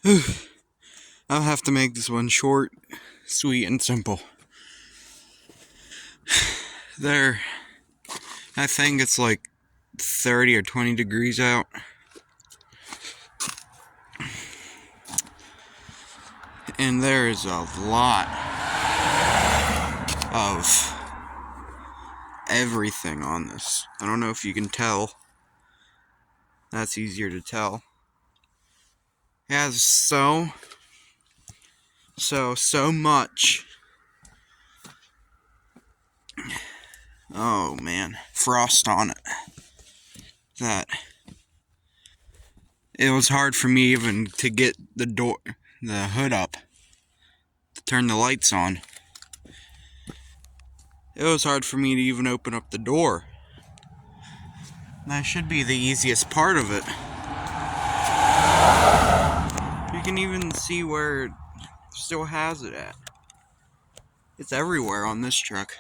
I'll have to make this one short, sweet, and simple. There, I think it's like 30 or 20 degrees out. And there is a lot of everything on this. I don't know if you can tell. That's easier to tell. It has so much. Oh man, frost on it. That it was hard for me even to get the hood up, to turn the lights on. It was hard for me to even open up the door. That should be the easiest part of it. You can even see where it still has it at. It's everywhere on this truck.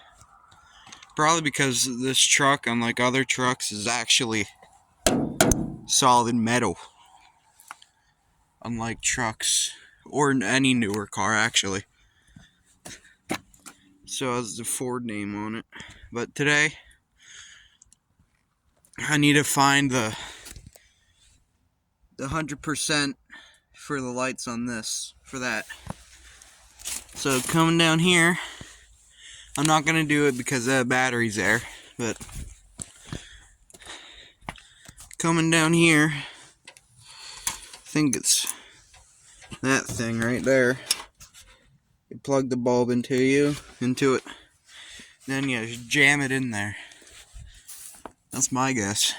Probably because this truck, unlike other trucks, is actually solid metal. Unlike trucks, or any newer car actually. So it has the Ford name on it. But today, I need to find the 100% for the lights on this, for that. So coming down here, I'm not going to do it because the battery's there, but coming down here, I think it's that thing right there. You plug the bulb into it, then you just jam it in there. That's my guess.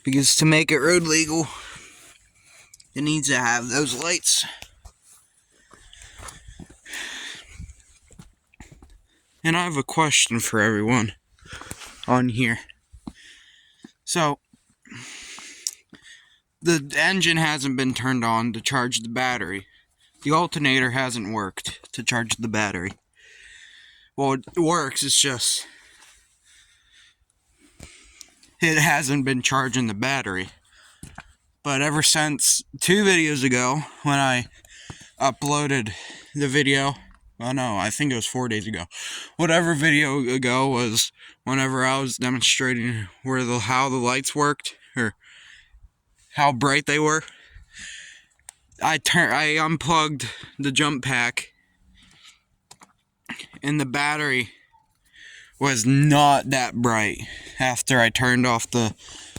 Because to make it road legal, it needs to have those lights. And I have a question for everyone on here. So, the engine hasn't been turned on to charge the battery. The alternator hasn't worked to charge the battery. Well, it works, it's just it hasn't been charging the battery. But ever since 2 videos ago, when I uploaded the video, oh no, I think it was 4 days ago. Whatever video ago was whenever I was demonstrating how the lights worked, or how bright they were. I unplugged the jump pack, and the battery was not that bright after I turned off the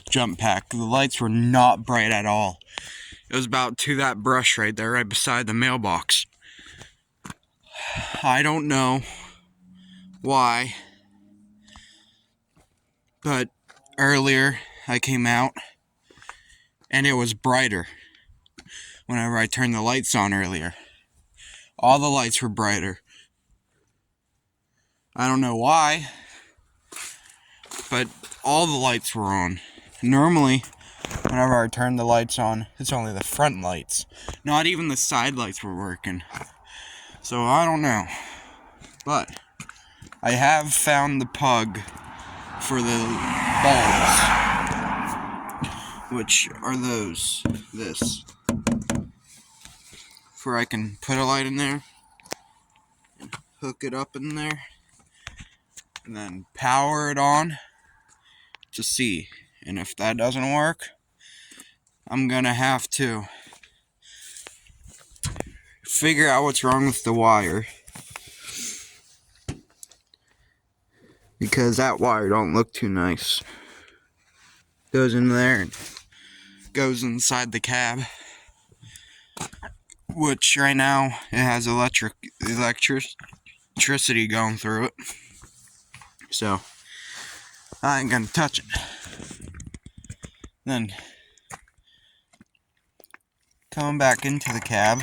jump pack. The lights were not bright at all. It was about to that brush right there, right beside the mailbox. I don't know why, but earlier I came out and it was brighter whenever I turned the lights on earlier. All the lights were brighter. I don't know why, but all the lights were on. Normally, whenever I turn the lights on, it's only the front lights. Not even the side lights were working. So I don't know. But I have found the plug for the bulbs, which are this. Where I can put a light in there, and hook it up in there, and then power it on to see. And if that doesn't work, I'm gonna have to figure out what's wrong with the wire, because that wire don't look too nice. Goes in there and goes inside the cab, which right now it has electricity going through it. So I ain't gonna touch it. Then coming back into the cab,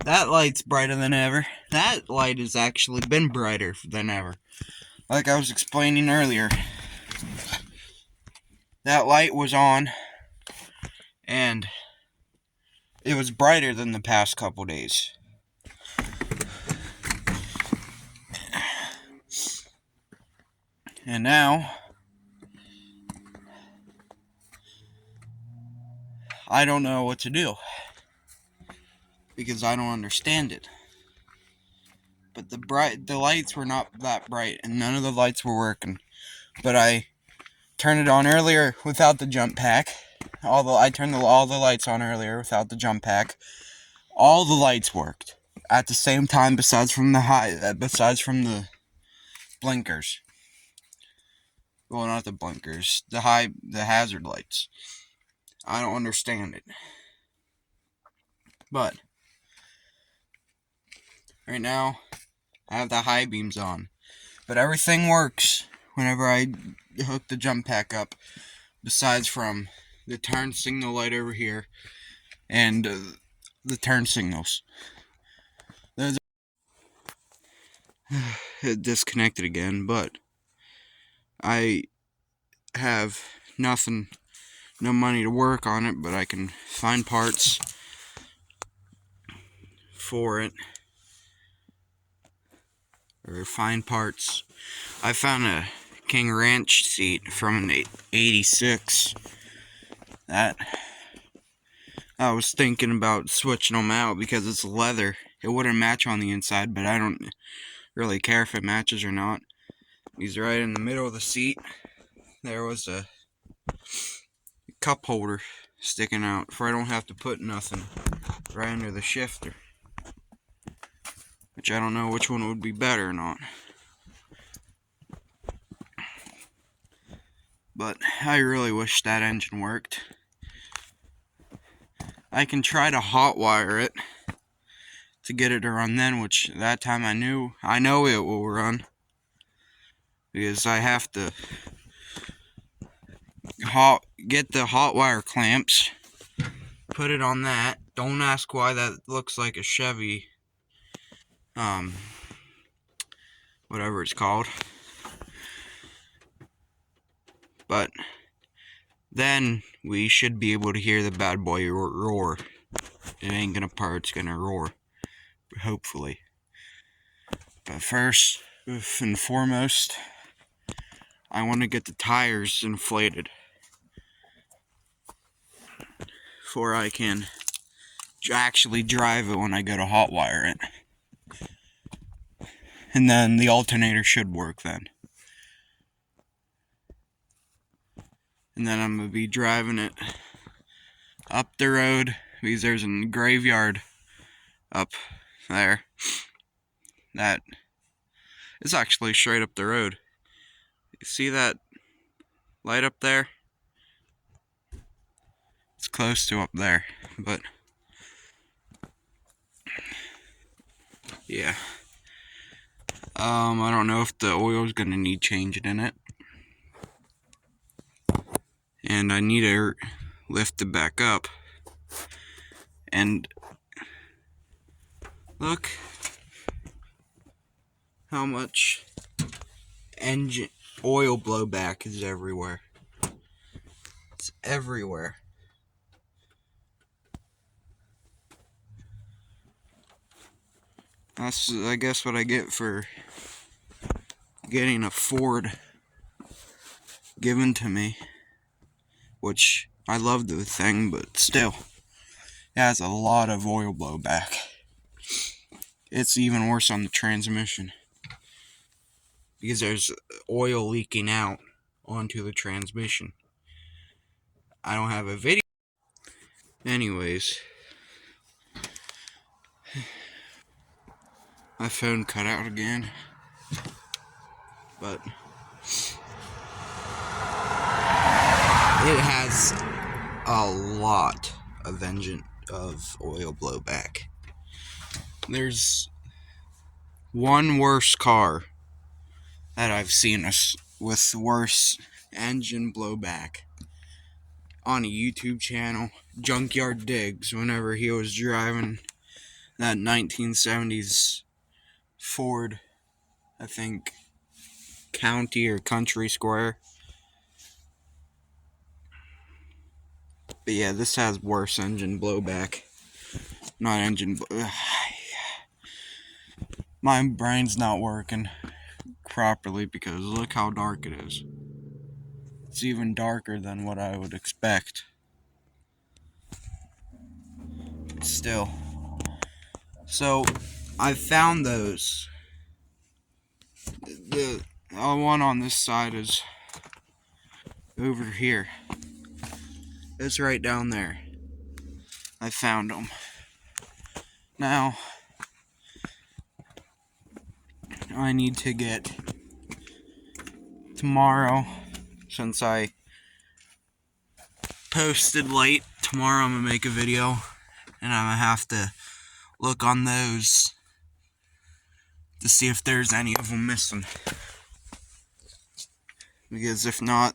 that light's brighter than ever. That light has actually been brighter than ever. Like I was explaining earlier, that light was on and it was brighter than the past couple days. And now I don't know what to do because I don't understand it. But the lights were not that bright, and none of the lights were working. But I turned it on earlier without the jump pack. I turned all the lights on earlier without the jump pack. All the lights worked at the same time, besides from the blinkers. Well, not the blinkers, the hazard lights. I don't understand it. But right now, I have the high beams on. But everything works whenever I hook the jump pack up, besides from the turn signal light over here and the turn signals. It disconnected again, but I have no money to work on it, but I can find parts for it, or find parts. I found a King Ranch seat from an 86 that I was thinking about switching them out because it's leather. It wouldn't match on the inside, but I don't really care if it matches or not. He's right in the middle of the seat. There was a cup holder sticking out, for I don't have to put nothing right under the shifter, which I don't know which one would be better or not. But I really wish that engine worked. I can try to hotwire it to get it to run then, which that time I know it will run, because I have to get the hot wire clamps, put it on that. Don't ask why that looks like a Chevy, whatever it's called. But then we should be able to hear the bad boy roar. It ain't gonna purr, it's gonna roar, hopefully. But first and foremost, I want to get the tires inflated before I can actually drive it when I go to hotwire it. And then the alternator should work then. And then I'm going to be driving it up the road, because there's a graveyard up there that is actually straight up the road. You see that light up there? It's close to up there, but yeah. I don't know if the oil's gonna need changing in it, and I need to lift it back up. And look how much engine oil blowback is everywhere. It's everywhere. That's, I guess, what I get for getting a Ford given to me, which I love the thing, but still, it has a lot of oil blowback. It's even worse on the transmission, because there's oil leaking out onto the transmission. I don't have a video. Anyways, my phone cut out again, but it has a lot of oil blowback. There's one worse car that I've seen with worse engine blowback on a YouTube channel, Junkyard Diggs, whenever he was driving that 1970s Ford, I think, County or Country Square. But yeah, this has worse engine blowback. Not engine my brain's not working properly, because look how dark it is. It's even darker than what I would expect. still. So I found those. The one on this side is over here. It's right down there. I found them. Now I need to get tomorrow, since I posted late. Tomorrow I'm gonna make a video, and I'm gonna have to look on those to see if there's any of them missing. Because if not,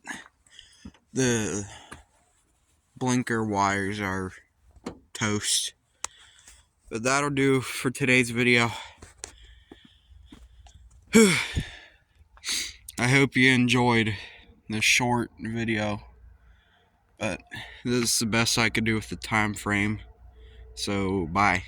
the blinker wires are toast. But that'll do for today's video. I hope you enjoyed this short video, but this is the best I could do with the time frame. So bye.